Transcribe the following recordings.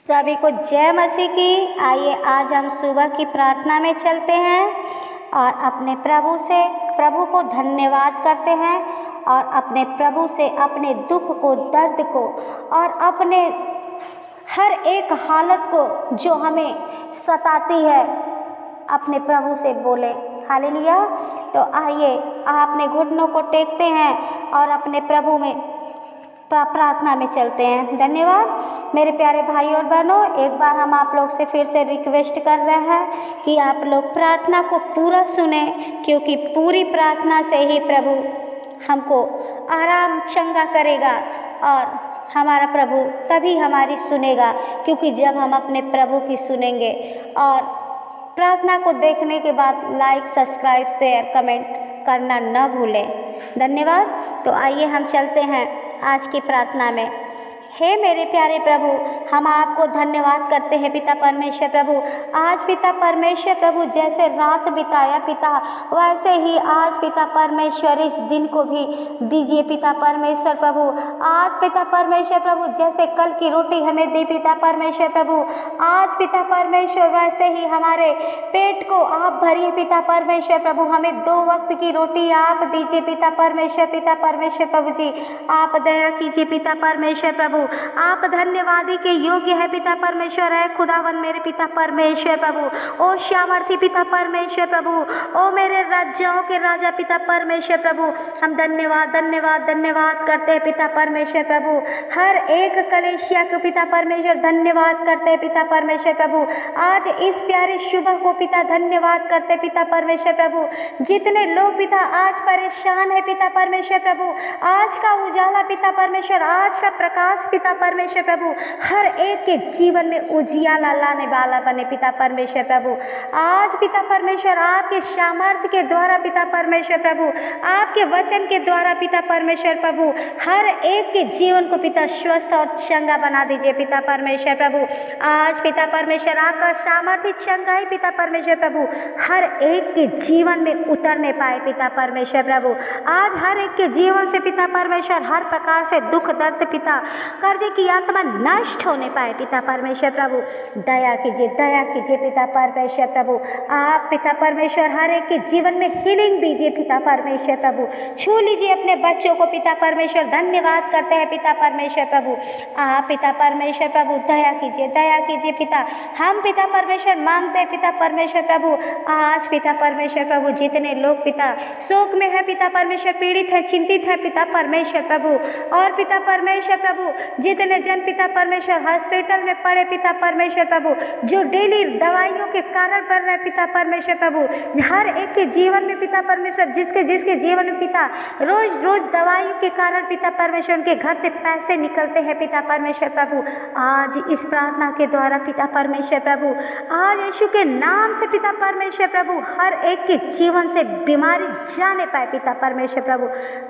सभी को जय मसीह की। आइए आज हम सुबह की प्रार्थना में चलते हैं और अपने प्रभु को धन्यवाद करते हैं और अपने प्रभु से अपने दुख को, दर्द को और अपने हर एक हालत को जो हमें सताती है अपने प्रभु से बोले। हालेलुया। तो आइए अपने घुटनों को टेकते हैं और अपने प्रभु में प्रार्थना में चलते हैं। धन्यवाद मेरे प्यारे भाई और बहनों। एक बार हम आप लोग से फिर से रिक्वेस्ट कर रहे हैं कि आप लोग प्रार्थना को पूरा सुने, क्योंकि पूरी प्रार्थना से ही प्रभु हमको आराम चंगा करेगा और हमारा प्रभु तभी हमारी सुनेगा, क्योंकि जब हम अपने प्रभु की सुनेंगे। और प्रार्थना को देखने के बाद लाइक, सब्सक्राइब, शेयर, कमेंट करना न भूलें। धन्यवाद। तो आइए हम चलते हैं आज की प्रार्थना में। हे मेरे प्यारे प्रभु, हम आपको धन्यवाद करते हैं पिता परमेश्वर प्रभु। आज पिता परमेश्वर प्रभु जैसे रात बिताया पिता, वैसे ही आज पिता परमेश्वर इस दिन को भी दीजिए पिता परमेश्वर प्रभु। आज पिता परमेश्वर प्रभु जैसे कल की रोटी हमें दी पिता परमेश्वर प्रभु, आज पिता परमेश्वर वैसे ही हमारे पेट को आप भरिए पिता परमेश्वर प्रभु। हमें 2 वक्त की रोटी आप दीजिए पिता परमेश्वर प्रभु जी। आप दया कीजिए पिता परमेश्वर प्रभु। आप धन्यवादी के योग्य है पिता परमेश्वर है खुदावन मेरे पिता परमेश्वर प्रभु। ओ सामर्थी पिता परमेश्वर प्रभु, ओ मेरे राज्यों के राजा पिता परमेश्वर प्रभु, हम धन्यवाद करते हैं पिता परमेश्वर प्रभु। हर एक कलेशिया को पिता परमेश्वर धन्यवाद करते हैं पिता परमेश्वर प्रभु। आज इस प्यारे सुबह को पिता धन्यवाद करते हैं पिता परमेश्वर प्रभु। जितने लोग पिता आज परेशान है पिता परमेश्वर प्रभु, आज का उजाला पिता परमेश्वर, आज का प्रकाश पिता परमेश्वर प्रभु हर एक के जीवन में उजियाला लाने वाला बने पिता परमेश्वर प्रभु। आज पिता परमेश्वर आपके सामर्थ्य के द्वारा पिता परमेश्वर प्रभु, आपके वचन के द्वारा पिता परमेश्वर प्रभु हर एक के जीवन को पिता स्वस्थ और चंगा बना दीजिए पिता परमेश्वर प्रभु। आज पिता परमेश्वर आपका सामर्थ्य चंगाई पिता परमेश्वर प्रभु हर एक के जीवन में उतरने पाए पिता परमेश्वर प्रभु। आज हर एक के जीवन से पिता परमेश्वर हर प्रकार से दुख, दर्द पिता, कर्जे की आत्मा नष्ट होने पाए पिता परमेश्वर प्रभु। दया कीजिए पिता परमेश्वर प्रभु। आप पिता परमेश्वर हर एक के जीवन में हीलिंग दीजिए पिता परमेश्वर प्रभु। छू लीजिए अपने बच्चों को पिता परमेश्वर। धन्यवाद करते हैं पिता परमेश्वर प्रभु। आप पिता परमेश्वर प्रभु दया कीजिए पिता। हम पिता परमेश्वर मांगते हैं पिता परमेश्वर प्रभु। आज पिता परमेश्वर प्रभु जितने लोग पिता शोक में है पिता परमेश्वर, पीड़ित है, चिंतित है पिता परमेश्वर प्रभु, और पिता परमेश्वर प्रभु जितने जन पिता परमेश्वर हॉस्पिटल में पड़े पिता परमेश्वर प्रभु, जो डेली दवाइयों के कारण पड़ रहे पिता परमेश्वर प्रभु, हर एक के जीवन में पिता परमेश्वर जिसके जीवन में पिता रोज दवाइयों के कारण पिता परमेश्वर उनके घर से पैसे निकलते हैं पिता परमेश्वर प्रभु। आज इस प्रार्थना के द्वारा पिता परमेश्वर प्रभु, आज यीशु के नाम से पिता परमेश्वर प्रभु हर एक के जीवन से बीमारी जाने पाए पिता परमेश्वर प्रभु।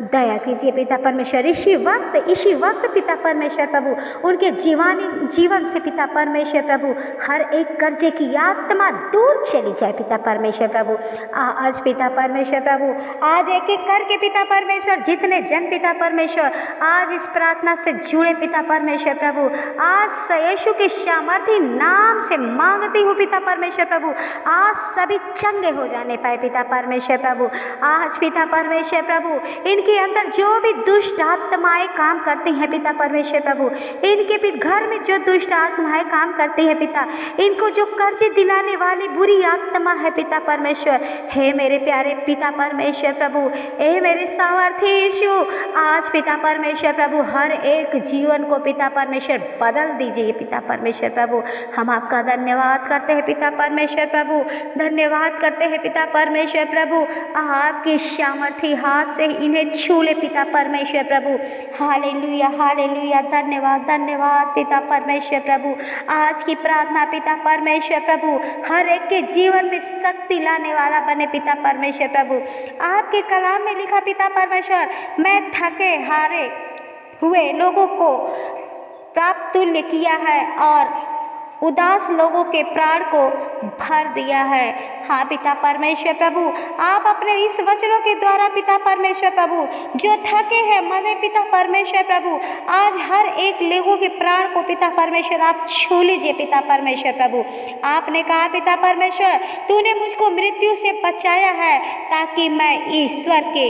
दया कीजिए पिता परमेश्वर। इसी वक्त पिता परमेश्वर प्रभु उनके जीवन से पिता परमेश्वर प्रभु हर एक कर्जे की आत्मा दूर चली जाए पिता परमेश्वर प्रभु। आज पिता परमेश्वर प्रभु, आज एक करके पिता परमेश्वर जितने जन पिता परमेश्वर आज इस प्रार्थना से जुड़े पिता परमेश्वर प्रभु, आज यीशु के सामर्थी नाम से मांगती हूँ पिता परमेश्वर प्रभु, आज सभी चंगे हो जाने पाए पिता परमेश्वर प्रभु। आज पिता परमेश्वर प्रभु इनके अंदर जो भी दुष्ट आत्माएं काम करती हैं पिता परमेश्वर प्रभु, इनके भी घर में जो दुष्ट आत्माएं काम करती है पिता, इनको जो कर्जे दिलाने वाली बुरी आत्मा है पिता परमेश्वर, हे मेरे प्यारे पिता परमेश्वर प्रभु, हे मेरे सामर्थी यीशु, आज पिता परमेश्वर प्रभु हर एक जीवन को पिता परमेश्वर बदल दीजिए पिता परमेश्वर प्रभु। हम आपका धन्यवाद करते हैं पिता परमेश्वर प्रभु, धन्यवाद करते हैं पिता परमेश्वर प्रभु। आपके सामर्थी हाथ से इन्हें छू ले पिता परमेश्वर प्रभु। Hallelujah hallelujah. धन्यवाद पिता परमेश्वर प्रभु। आज की प्रार्थना पिता परमेश्वर प्रभु हर एक के जीवन में शक्ति लाने वाला बने पिता परमेश्वर प्रभु। आपके कलाम में लिखा पिता परमेश्वर, मैं थके हारे हुए लोगों को प्राप्त तुल्य किया है और उदास लोगों के प्राण को भर दिया है। हाँ पिता परमेश्वर प्रभु, आप अपने इस वचनों के द्वारा पिता परमेश्वर प्रभु, जो थके हैं मने पिता परमेश्वर प्रभु, आज हर एक लोगों के प्राण को पिता परमेश्वर आप छू लीजिए पिता परमेश्वर प्रभु। आपने कहा पिता परमेश्वर, तूने मुझको मृत्यु से बचाया है ताकि मैं ईश्वर के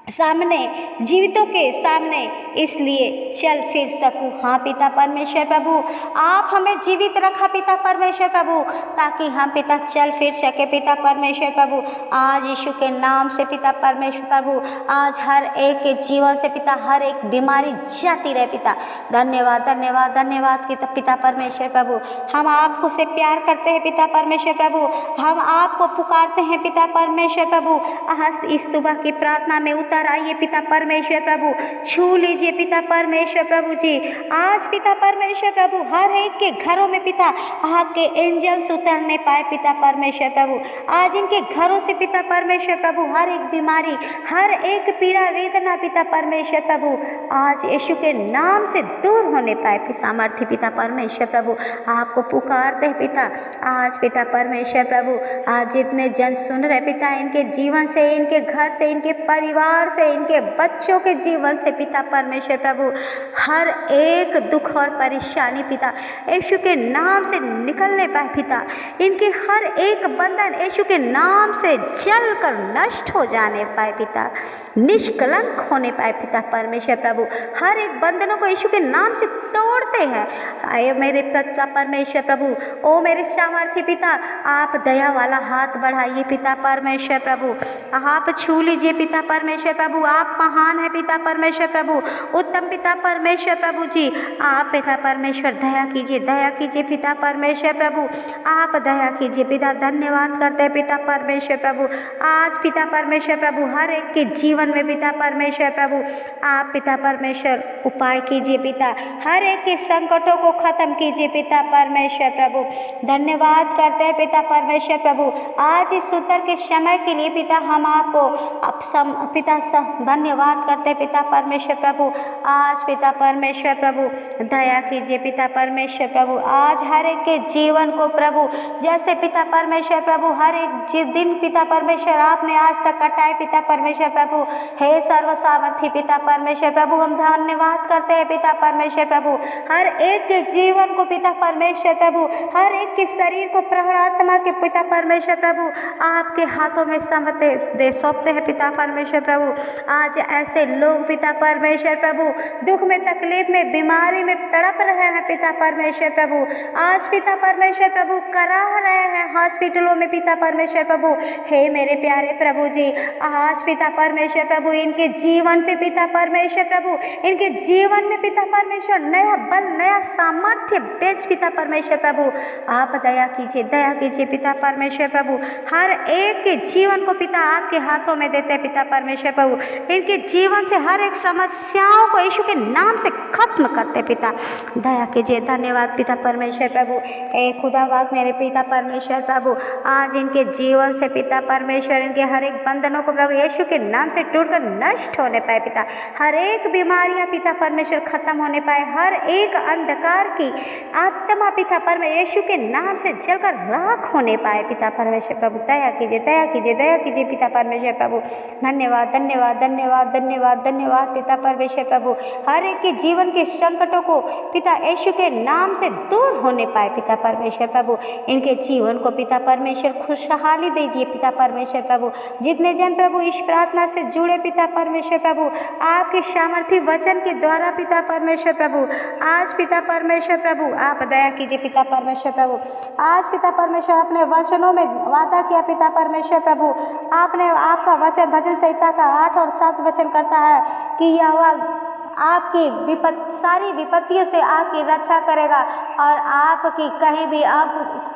सामने जीवितों के सामने इसलिए चल फिर सकूं। हाँ पिता परमेश्वर प्रभु, आप हमें जीवित रखा पिता परमेश्वर प्रभु, ताकि हम पिता चल फिर सके पिता परमेश्वर प्रभु। आज यीशु के नाम से पिता परमेश्वर प्रभु, आज हर एक के जीवन से पिता हर एक बीमारी जाती रहे पिता। धन्यवाद धन्यवाद धन्यवाद पिता परमेश्वर प्रभु। हम आपको से प्यार करते हैं पिता परमेश्वर प्रभु, हम आपको पुकारते हैं पिता परमेश्वर प्रभु। आज इस सुबह की प्रार्थना में उतर आइए पिता परमेश्वर प्रभु, छू लीजिए पिता परमेश्वर प्रभु जी। आज पिता परमेश्वर प्रभु, हर एक के घरों में पिता आपके एंजल्स उतरने पाए पिता परमेश्वर प्रभु। आज इनके घरों से पिता परमेश्वर प्रभु हर एक बीमारी, हर एक पीड़ा वेदना पिता परमेश्वर प्रभु आज यीशु के नाम से दूर होने पाए सामर्थ्य पिता परमेश्वर प्रभु। आपको पुकारते हैं पिता आज पिता परमेश्वर प्रभु। आज जितने जन सुन रहे पिता, इनके जीवन से, इनके घर से, इनके परिवार से, इनके बच्चों के जीवन से पिता परमेश्वर प्रभु हर एक दुख और परेशानी पिता यीशु के नाम से निकलने पाए पिता। इनके हर एक बंधन यीशु के नाम से जलकर नष्ट हो जाने पाए पिता, निष्कलंक होने पाए पिता परमेश्वर प्रभु। हर एक बंधनों को यीशु के नाम से तोड़ते हैं। आए मेरे पिता परमेश्वर प्रभु, ओ मेरे सामर्थ्य पिता, आप दया वाला हाथ बढ़ाइए पिता परमेश्वर प्रभु। आप छू लीजिए पिता परमेश्वर प्रभु। आप महान है पिता परमेश्वर प्रभु, उत्तम पिता परमेश्वर प्रभु जी। आप पिता परमेश्वर दया कीजिए पिता परमेश्वर प्रभु। आप दया कीजिए पिता। धन्यवाद करते हैं पिता परमेश्वर प्रभु। आज पिता परमेश्वर प्रभु हर एक के जीवन में पिता परमेश्वर प्रभु आप पिता परमेश्वर उपाय कीजिए पिता। हर एक के संकटों को खत्म कीजिए पिता परमेश्वर प्रभु। धन्यवाद करते हैं पिता परमेश्वर प्रभु। आज इस उत्तर के समय के लिए पिता हम आपको पिता धन्यवाद करते हैं पिता परमेश्वर प्रभु। आज पिता परमेश्वर प्रभु दया कीजिए पिता परमेश्वर प्रभु। आज हर एक के जीवन को प्रभु, जैसे पिता परमेश्वर प्रभु हर एक दिन पिता परमेश्वर आपने आज तक कटाए पिता परमेश्वर प्रभु। हे सर्वसामर्थी पिता परमेश्वर प्रभु, हम धन्यवाद करते हैं पिता परमेश्वर प्रभु। हर एक के जीवन को पिता परमेश्वर प्रभु, हर एक के शरीर को प्रहर आत्मा के पिता परमेश्वर प्रभु आपके हाथों में सौंपते हैं पिता परमेश्वर प्रभु। आज ऐसे लोग पिता परमेश्वर प्रभु दुख में, तकलीफ में, बीमारी में तड़प रहे हैं पिता परमेश्वर प्रभु। आज पिता परमेश्वर प्रभु कराह रहे हैं हॉस्पिटलों में पिता परमेश्वर प्रभु। हे मेरे प्यारे प्रभु जी, आज पिता परमेश्वर प्रभु इनके जीवन पे पिता परमेश्वर प्रभु, इनके जीवन में पिता परमेश्वर नया बल, नया सामर्थ्य भेज पिता परमेश्वर प्रभु। आप दया कीजिए पिता परमेश्वर प्रभु। हर एक के जीवन को पिता आपके हाथों में देते हैं पिता परमेश्वर प्रभु। इनके जीवन से हर एक समस्याओं को यीशु के नाम से खत्म करते पिता। दया कीजिए। धन्यवाद पिता परमेश्वर प्रभु। हे खुदावाग मेरे पिता परमेश्वर प्रभु, आज इनके जीवन से पिता परमेश्वर इनके हर एक बंधनों को प्रभु यीशु के नाम से टूटकर नष्ट होने पाए पिता। हर एक बीमारियां पिता परमेश्वर खत्म होने पाए। हर एक अंधकार की आत्मा पिता परमेश्वर यीशु के नाम से जलकर राख होने पाए पिता परमेश्वर प्रभु। दया कीजिए पिता परमेश्वर प्रभु। धन्यवाद धन्यवाद धन्यवाद धन्यवाद धन्यवाद पिता परमेश्वर प्रभु। हर एक के जीवन के संकटों को पिता यीशु के नाम से दूर होने पाए पिता परमेश्वर प्रभु। इनके जीवन को पिता परमेश्वर खुशहाली दीजिए पिता परमेश्वर प्रभु। जितने जन प्रभु इस प्रार्थना से जुड़े पिता परमेश्वर प्रभु आपके सामर्थी वचन के द्वारा पिता परमेश्वर प्रभु, आज पिता परमेश्वर प्रभु आप दया कीजिए पिता परमेश्वर प्रभु। आज पिता परमेश्वर अपने वचनों में वादा किया पिता परमेश्वर प्रभु। आपने आपका वचन भजन संहिता का 8 और 7 वचन करता है कि यह आपकी सारी विपत्तियों से आपकी रक्षा करेगा और आपकी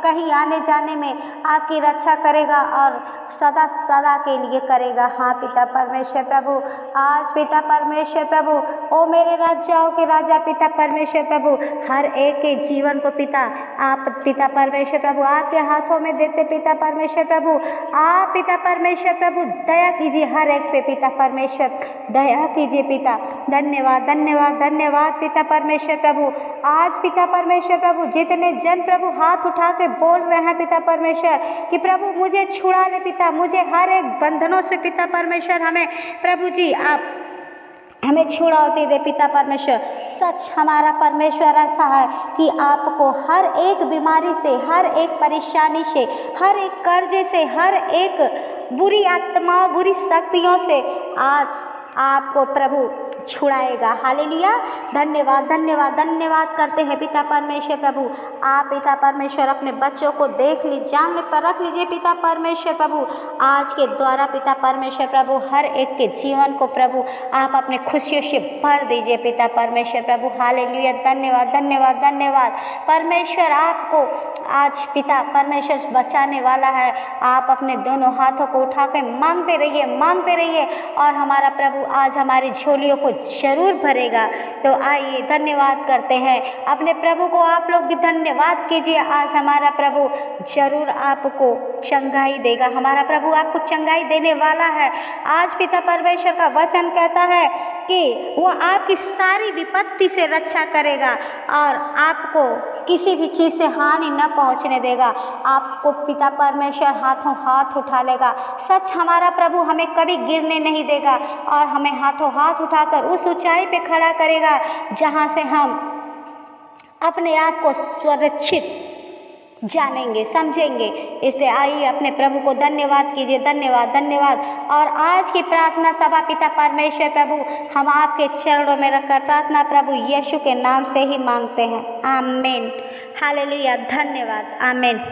कहीं आने जाने में आपकी रक्षा करेगा और सदा सदा के लिए करेगा। हाँ पिता परमेश्वर प्रभु, आज पिता परमेश्वर प्रभु ओ मेरे राजाओं के राजा पिता परमेश्वर प्रभु, हर एक के जीवन को पिता आप पिता परमेश्वर प्रभु आपके हाथों में देते पिता परमेश्वर प्रभु। आप पिता परमेश्वर प्रभु दया कीजिए हर एक पे पिता परमेश्वर, दया कीजिए पिता। धन्यवाद धन्यवाद धन्यवाद धन्यवाद पिता परमेश्वर प्रभु। आज पिता परमेश्वर प्रभु जितने जन प्रभु हाथ उठा के बोल रहे हैं पिता परमेश्वर कि प्रभु मुझे छुड़ा ले पिता, मुझे हर एक बंधनों से पिता परमेश्वर हमें प्रभु जी आप हमें छुड़ाते दे पिता परमेश्वर। सच हमारा परमेश्वर ऐसा है कि आपको हर एक बीमारी से, हर एक परेशानी से, हर एक कर्जे से, हर एक बुरी आत्मा, बुरी शक्तियों से आज आपको प्रभु छुड़ाएगा। हालेलुया। धन्यवाद धन्यवाद धन्यवाद करते हैं पिता परमेश्वर प्रभु। आप पिता परमेश्वर अपने बच्चों को देख लीजिए, जान ले, परख लीजिए पिता परमेश्वर प्रभु। आज के द्वारा पिता परमेश्वर प्रभु हर एक के जीवन को प्रभु आप अपने खुशियों से भर दीजिए पिता परमेश्वर प्रभु। हालेलुया। धन्यवाद धन्यवाद धन्यवाद। परमेश्वर आपको आज पिता परमेश्वर बचाने वाला है। आप अपने दोनों हाथों को उठा के मांगते रहिए और हमारा प्रभु आज हमारी झोलियों को जरूर भरेगा। तो आइए धन्यवाद करते हैं अपने प्रभु को। आप लोग भी धन्यवाद कीजिए। आज हमारा प्रभु जरूर आपको चंगाई देगा। हमारा प्रभु आपको चंगाई देने वाला है। आज पिता परमेश्वर का वचन कहता है कि वो आपकी सारी विपत्ति से रक्षा करेगा और आपको किसी भी चीज़ से हानि न पहुंचने देगा। आपको पिता परमेश्वर हाथों हाथ उठा लेगा। सच हमारा प्रभु हमें कभी गिरने नहीं देगा और हमें हाथों हाथ उठाकर उस ऊंचाई पे खड़ा करेगा जहां से हम अपने आप को सुरक्षित जानेंगे, समझेंगे। इसलिए आइए अपने प्रभु को धन्यवाद कीजिए। धन्यवाद धन्यवाद। और आज की प्रार्थना सभा पिता परमेश्वर प्रभु हम आपके चरणों में रखकर प्रार्थना प्रभु यीशु के नाम से ही मांगते हैं। आमीन। हालेलुया। धन्यवाद। आमीन।